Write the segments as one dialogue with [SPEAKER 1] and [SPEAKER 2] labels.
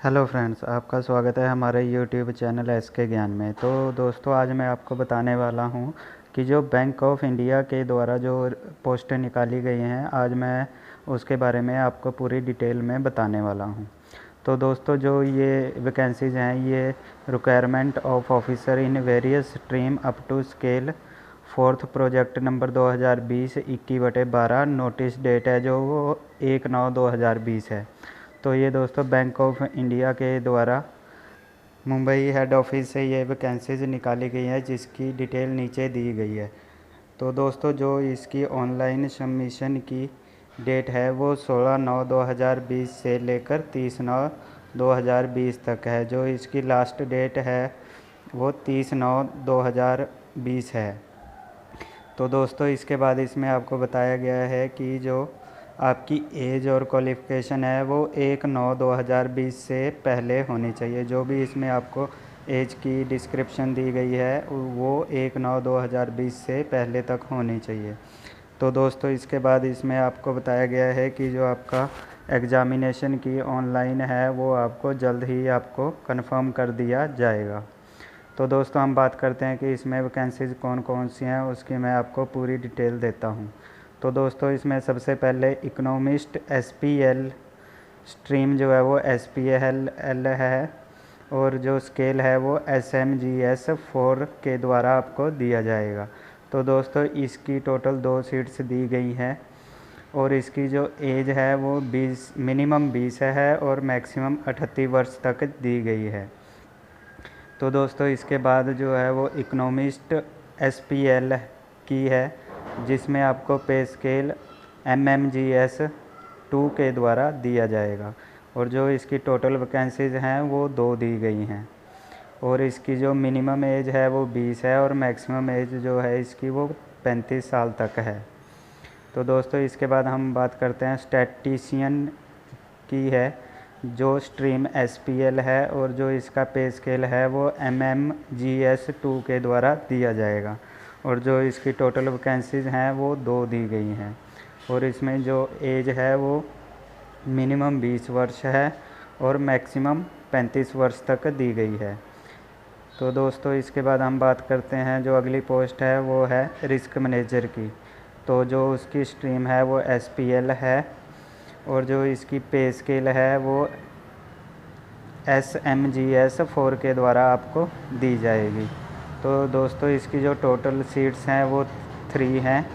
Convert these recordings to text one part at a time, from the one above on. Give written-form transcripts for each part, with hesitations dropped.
[SPEAKER 1] Hello friends, आपका स्वागत है हमारे यूट्यूब चैनल एसके ज्ञान में। तो दोस्तों, आज मैं आपको बताने वाला हूं कि जो बैंक ऑफ इंडिया के द्वारा जो पोस्टें निकाली गई हैं, आज मैं उसके बारे में आपको पूरी डिटेल में बताने वाला हूं। तो दोस्तों, जो ये वैकेंसीज़ हैं, ये requirement of officer in various stream up to scale fourth project number 2020 21/12 notice date है जो वो 1/9/2020 है। तो ये दोस्तों बैंक ऑफ इंडिया के द्वारा मुंबई हेड ऑफिस से ये वैकेंसीज निकाली गई है, जिसकी डिटेल नीचे दी गई है। तो दोस्तों, जो इसकी ऑनलाइन सबमिशन की डेट है वो 16/9/2020 से लेकर 30/9/2020 तक है। जो इसकी लास्ट डेट है वो 30/9/2020 है। तो दोस्तों, इसके बाद इसमें आपको बताया गया है कि जो आपकी एज और क्वालिफ़िकेशन है वो 1/9/2020 से पहले होनी चाहिए। जो भी इसमें आपको एज की डिस्क्रिप्शन दी गई है वो 1/9/2020 से पहले तक होनी चाहिए। तो दोस्तों, इसके बाद इसमें आपको बताया गया है कि जो आपका एग्ज़ामिनेशन की ऑनलाइन है वो आपको जल्द ही आपको कंफर्म कर दिया जाएगा। तो दोस्तों, हम बात करते हैं कि इसमें वैकेंसीज़ कौन कौन सी हैं, उसकी मैं आपको पूरी डिटेल देता हूँ। तो दोस्तों, इसमें सबसे पहले इकोनॉमिस्ट SPL स्ट्रीम जो है वो SPL है, और जो स्केल है वो SMGS 4 के द्वारा आपको दिया जाएगा। तो दोस्तों, इसकी टोटल 2 सीट्स दी गई हैं, और इसकी जो एज है वो मिनिमम 20 है और मैक्सिमम 38 वर्ष तक दी गई है। तो दोस्तों, इसके बाद जो है वो इकोनॉमिस्ट SPL की है, जिसमें आपको पे स्केल MMGS 2 के द्वारा दिया जाएगा, और जो इसकी टोटल वैकेंसीज़ हैं वो 2 दी गई हैं, और इसकी जो मिनिमम एज है वो 20 है और मैक्सिमम एज जो है इसकी वो 35 साल तक है। तो दोस्तों, इसके बाद हम बात करते हैं स्टैटिशियन की है, जो स्ट्रीम SPL है, और जो इसका पे स्केल है वो MMGS 2 के द्वारा दिया जाएगा, और जो इसकी टोटल वैकेंसीज़ हैं वो 2 दी गई हैं, और इसमें जो एज है वो मिनिमम 20 वर्ष है और मैक्सिमम 35 वर्ष तक दी गई है। तो दोस्तों, इसके बाद हम बात करते हैं जो अगली पोस्ट है वो है रिस्क मैनेजर की। तो जो उसकी स्ट्रीम है वो SPL है, और जो इसकी पे स्केल है वो SMGS 4 के द्वारा आपको दी जाएगी। तो दोस्तों, इसकी जो टोटल सीट्स हैं वो 3 हैं,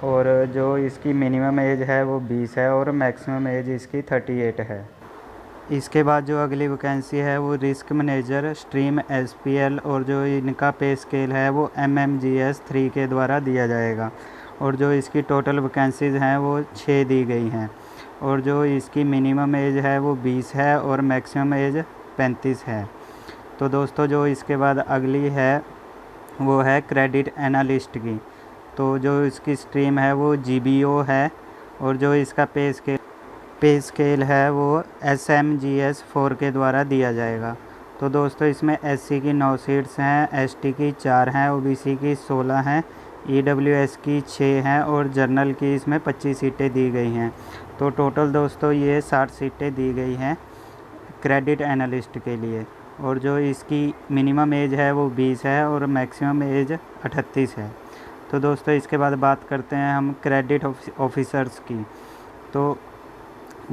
[SPEAKER 1] और जो इसकी मिनिमम एज है वो 20 है और मैक्सिमम एज इसकी 38 है। इसके बाद जो अगली वैकेंसी है वो रिस्क मैनेजर स्ट्रीम SPL, और जो इनका पे स्केल है वो MMGS 3 के द्वारा दिया जाएगा, और जो इसकी टोटल वैकेंसीज़ हैं वो 6 दी गई हैं, और जो इसकी मिनिमम एज है वो 20 है और मैक्सिमम एज 35 है। तो दोस्तों, जो इसके बाद अगली है वो है क्रेडिट एनालिस्ट की। तो जो इसकी स्ट्रीम है वो GBO है, और जो इसका पे स्केल है वो SMGS 4 के द्वारा दिया जाएगा। तो दोस्तों, इसमें SC की 9 सीट्स हैं, ST की 4 हैं, OBC की 16 हैं, EWS की 6 हैं, और जर्नल की इसमें 25 सीटें दी गई हैं। तो टोटल दोस्तों ये 60 सीटें दी गई हैं क्रेडिट एनालिस्ट के लिए, और जो इसकी मिनिमम एज है वो 20 है और मैक्सिमम एज 38 है। तो दोस्तों, इसके बाद बात करते हैं हम क्रेडिट ऑफिसर्स की। तो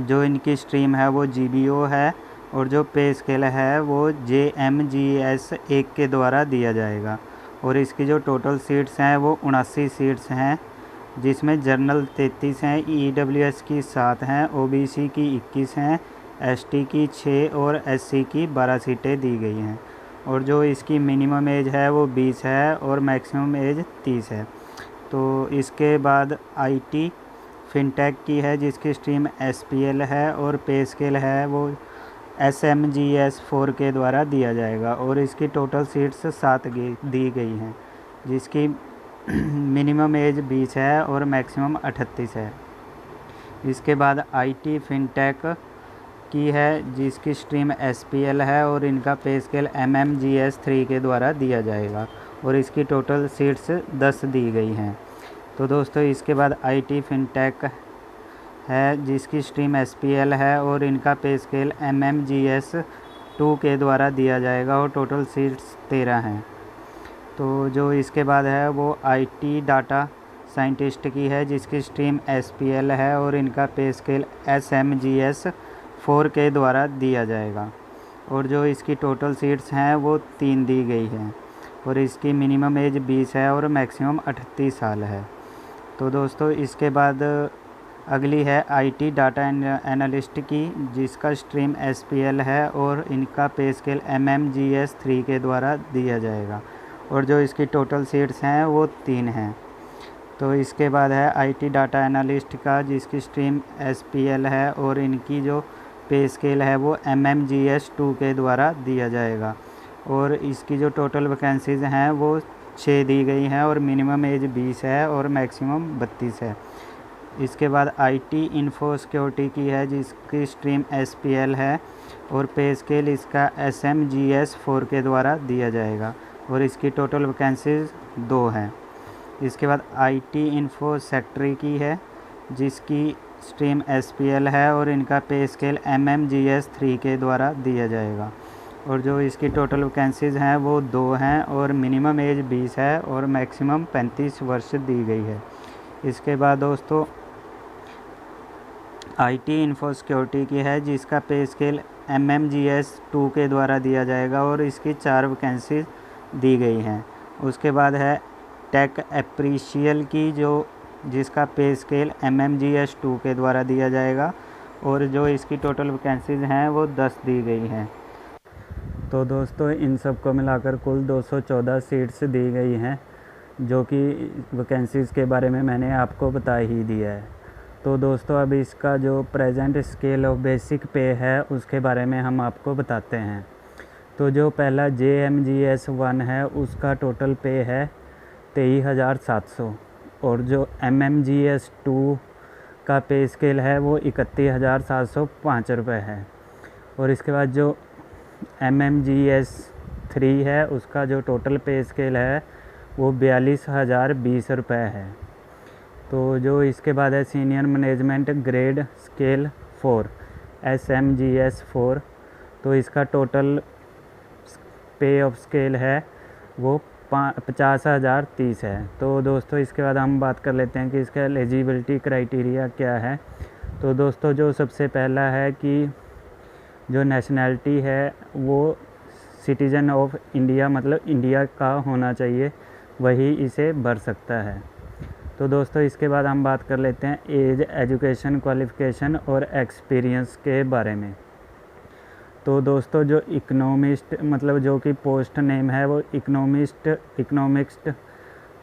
[SPEAKER 1] जो इनकी स्ट्रीम है वो GBO है, और जो पे स्केल है वो JMGS 1 के द्वारा दिया जाएगा, और इसकी जो टोटल सीट्स हैं वो 79 सीट्स हैं, जिसमें जर्नल 33 हैं, EWS की 7 हैं, OBC की 21 हैं, ST की 6 और SC की 12 सीटें दी गई हैं, और जो इसकी मिनिमम एज है वो 20 है और मैक्सिमम एज 30 है। तो इसके बाद IT फिनटेक की है, जिसकी स्ट्रीम SPL है, और पे स्केल है वो SMGS 4 के द्वारा दिया जाएगा, और इसकी टोटल सीट्स 7 दी गई हैं, जिसकी मिनिमम एज 20 है और मैक्सिमम 38 है। इसके बाद IT फिनटेक की है, जिसकी स्ट्रीम SPL है, और इनका पे स्केल MMGS 3 के द्वारा दिया जाएगा, और इसकी टोटल सीट्स 10 दी गई हैं। तो दोस्तों, इसके बाद IT फिनटेक है जिसकी स्ट्रीम SPL है और इनका पे स्केल MMGS 2 के द्वारा दिया जाएगा और टोटल सीट्स 13 हैं। तो जो इसके बाद है वो IT डाटा साइंटिस्ट की है जिसकी स्ट्रीम SPL है और इनका पे स्केल SMGS 4 के द्वारा दिया जाएगा और जो इसकी टोटल सीट्स हैं वो 3 दी गई हैं और इसकी मिनिमम एज 20 है और मैक्सिमम 38 साल है। तो दोस्तों इसके बाद अगली है IT डाटा एनालिस्ट की जिसका स्ट्रीम SPL है और इनका पे स्केल MMGS 3 के द्वारा दिया जाएगा और जो इसकी टोटल सीट्स हैं वो 3 हैं। तो इसके बाद है IT डाटा एनालिस्ट का जिसकी स्ट्रीम SPL है और इनकी जो पे स्केल है वो MMGS 2 के द्वारा दिया जाएगा और इसकी जो टोटल वैकेंसीज़ हैं वो 6 दी गई हैं और मिनिमम एज 20 है और मैक्सिमम 32 है। इसके बाद IT इन्फो सिक्योरिटी की है जिसकी स्ट्रीम SPL है और पे स्केल इसका SMGS 4 के द्वारा दिया जाएगा और इसकी टोटल वैकेंसीज़ 2 हैं। इसके बाद IT इन्फो सेक्रेटरी की है जिसकी स्ट्रीम SPL है और इनका पे स्केल MMGS 3 के द्वारा दिया जाएगा और जो इसकी टोटल वैकेंसीज़ हैं वो 2 हैं और मिनिमम एज 20 है और मैक्सिमम 35 वर्ष दी गई है। इसके बाद दोस्तों IT इन्फो सिक्योरिटी की है जिसका पे स्केल MMGS 2 के द्वारा दिया जाएगा और इसकी 4 वैकेंसीज दी गई हैं। उसके बाद है टेक अप्रीशियल की जिसका पे स्केल MMGS 2 के द्वारा दिया जाएगा और जो इसकी टोटल वैकेंसीज़ हैं वो 10 दी गई हैं। तो दोस्तों इन सब को मिलाकर कुल 214 सीट्स दी गई हैं जो कि वैकेंसीज़ के बारे में मैंने आपको बता ही दिया है। तो दोस्तों अब इसका जो प्रेजेंट स्केल ऑफ बेसिक पे है उसके बारे में हम आपको बताते हैं। तो जो पहला JMGS 1 है उसका टोटल पे है 23,700 और जो MMGS 2 का पे स्केल है वो 31,705 रुपये है और इसके बाद जो MMGS 3 है उसका जो टोटल पे स्केल है वो 42,020 रुपये है। तो जो इसके बाद है senior management grade scale 4 SMGS 4 तो इसका टोटल पे ऑफ स्केल है वो 50,030 है। तो दोस्तों इसके बाद हम बात कर लेते हैं कि इसका एलिजिबिलिटी क्राइटेरिया क्या है। तो दोस्तों जो सबसे पहला है कि जो नेशनैलिटी है वो सिटीज़न ऑफ इंडिया मतलब इंडिया का होना चाहिए, वही इसे भर सकता है। तो दोस्तों इसके बाद हम बात कर लेते हैं एज, एजुकेशन क्वालिफ़िकेशन और एक्सपीरियंस के बारे में। तो दोस्तों जो इकोनॉमिस्ट मतलब जो कि पोस्ट नेम है वो economist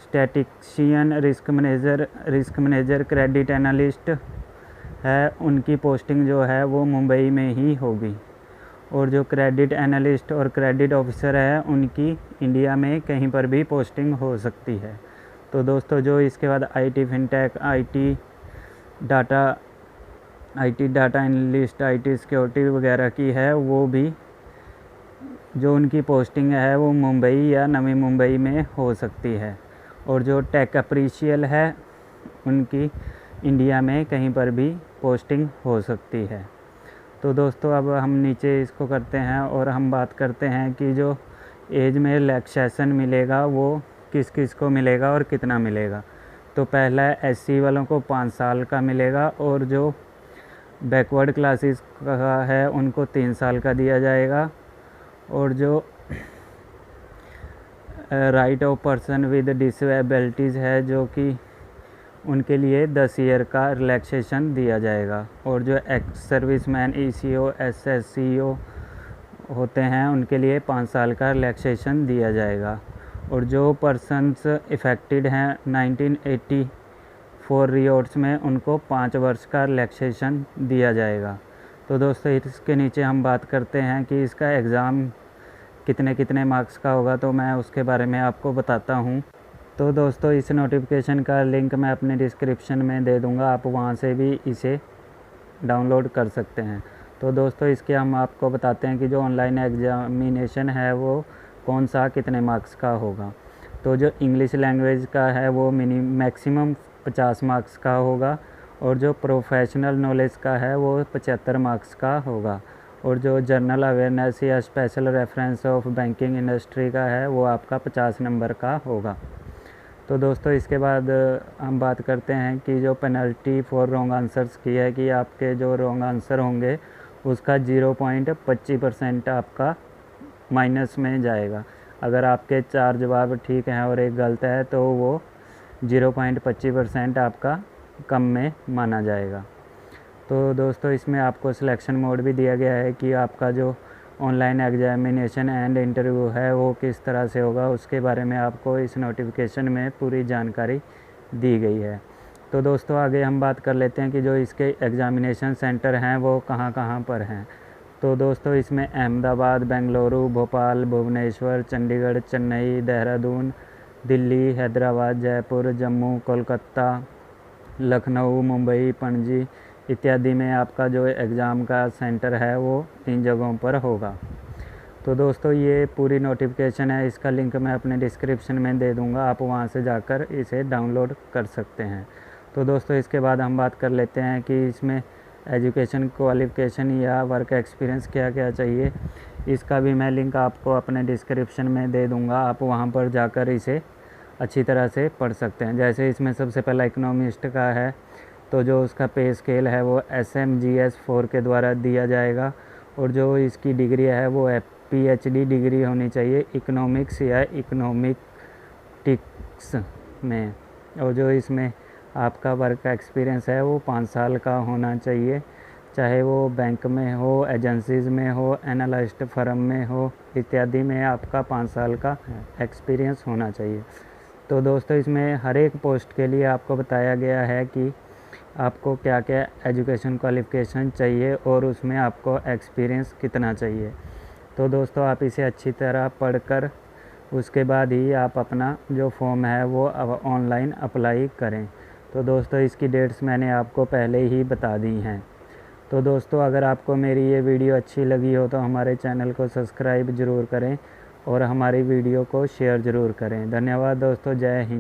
[SPEAKER 1] statistician risk manager credit analyst है, उनकी पोस्टिंग जो है वो मुंबई में ही होगी और जो क्रेडिट एनालिस्ट और क्रेडिट ऑफिसर है उनकी इंडिया में कहीं पर भी पोस्टिंग हो सकती है। तो दोस्तों जो इसके बाद IT fintech, IT data analyst, IT security वगैरह की है वो भी जो उनकी पोस्टिंग है वो मुंबई या नवी मुंबई में हो सकती है और जो टेक अप्रीशियल है उनकी इंडिया में कहीं पर भी पोस्टिंग हो सकती है। तो दोस्तों अब हम नीचे इसको करते हैं और हम बात करते हैं कि जो एज में रिलैक्सेशन मिलेगा वो किस किस को मिलेगा और कितना मिलेगा। तो पहला SC वालों को 5 साल का मिलेगा और जो बैकवर्ड क्लासेस का है उनको 3 साल का दिया जाएगा और जो right of person with disabilities है जो कि उनके लिए 10 ईयर का रिलैक्सेशन दिया जाएगा और जो एक्स सर्विसमैन ECO SSCO होते हैं उनके लिए 5 साल का रिलैक्सेशन दिया जाएगा और जो पर्सन्स इफ़ेक्टेड हैं 1984 रियोट्स में उनको 5 वर्ष का रिलैक्सेशन दिया जाएगा। तो दोस्तों इसके नीचे हम बात करते हैं कि इसका एग्ज़ाम कितने मार्क्स का होगा, तो मैं उसके बारे में आपको बताता हूँ। तो दोस्तों इस नोटिफिकेशन का लिंक मैं अपने डिस्क्रिप्शन में दे दूँगा, आप वहाँ से भी इसे डाउनलोड कर सकते हैं। तो दोस्तों इसके हम आपको बताते हैं कि जो ऑनलाइन एग्ज़ामिनेशन है वो कौन सा कितने मार्क्स का होगा। तो जो इंग्लिश लैंग्वेज का है वो मैक्सिमम 50 मार्क्स का होगा और जो प्रोफेशनल नॉलेज का है वो 75 मार्क्स का होगा, और जो जनरल अवेयरनेस या special reference of banking industry का है वो आपका 50 नंबर का होगा। तो दोस्तों इसके बाद हम बात करते हैं कि जो पेनल्टी फॉर रॉन्ग आंसर्स की है, कि आपके जो रॉन्ग आंसर होंगे उसका 0.25% आपका माइनस में जाएगा। अगर आपके 4 जवाब ठीक हैं और एक गलत है तो वो 0.25% आपका कम में माना जाएगा। तो दोस्तों इसमें आपको सिलेक्शन मोड भी दिया गया है कि आपका जो ऑनलाइन एग्जामिनेशन एंड इंटरव्यू है वो किस तरह से होगा, उसके बारे में आपको इस नोटिफिकेशन में पूरी जानकारी दी गई है। तो दोस्तों आगे हम बात कर लेते हैं कि जो इसके एग्ज़ामिनेशन सेंटर हैं वो कहाँ कहाँ पर हैं। तो दोस्तों इसमें अहमदाबाद, बेंगलुरु, भोपाल, भुवनेश्वर, चंडीगढ़, चेन्नई, देहरादून, दिल्ली, हैदराबाद, जयपुर, जम्मू, कोलकाता, लखनऊ, मुंबई, पणजी इत्यादि में आपका जो एग्ज़ाम का सेंटर है वो इन जगहों पर होगा। तो दोस्तों ये पूरी नोटिफिकेशन है, इसका लिंक मैं अपने डिस्क्रिप्शन में दे दूंगा, आप वहां से जाकर इसे डाउनलोड कर सकते हैं। तो दोस्तों इसके बाद हम बात कर लेते हैं कि इसमें एजुकेशन क्वालिफ़िकेशन या वर्क एक्सपीरियंस क्या क्या चाहिए। इसका भी मैं लिंक आपको अपने डिस्क्रिप्शन में दे दूँगा, आप वहाँ पर जाकर इसे अच्छी तरह से पढ़ सकते हैं। जैसे इसमें सबसे पहला इकोनॉमिस्ट का है, तो जो उसका पे स्केल है वो SMGS 4 के द्वारा दिया जाएगा, और जो इसकी डिग्री है वो PhD डिग्री होनी चाहिए इकोनॉमिक्स या इकोनॉमिक्टिक्स में, और जो इसमें आपका वर्क एक्सपीरियंस है वो 5 साल का होना चाहिए, चाहे वो बैंक में हो, एजेंसीज़ में हो, एनालिस्ट फर्म में हो इत्यादि में आपका 5 साल का एक्सपीरियंस होना चाहिए। तो दोस्तों इसमें हर एक पोस्ट के लिए आपको बताया गया है कि आपको क्या क्या एजुकेशन क्वालिफ़िकेशन चाहिए और उसमें आपको एक्सपीरियंस कितना चाहिए। तो दोस्तों आप इसे अच्छी तरह पढ़कर उसके बाद ही आप अपना जो फॉर्म है वो ऑनलाइन अप्लाई करें। तो दोस्तों इसकी डेट्स मैंने आपको पहले ही बता दी हैं। तो दोस्तों अगर आपको मेरी ये वीडियो अच्छी लगी हो तो हमारे चैनल को सब्सक्राइब ज़रूर करें और हमारी वीडियो को शेयर ज़रूर करें। धन्यवाद दोस्तों, जय हिंद।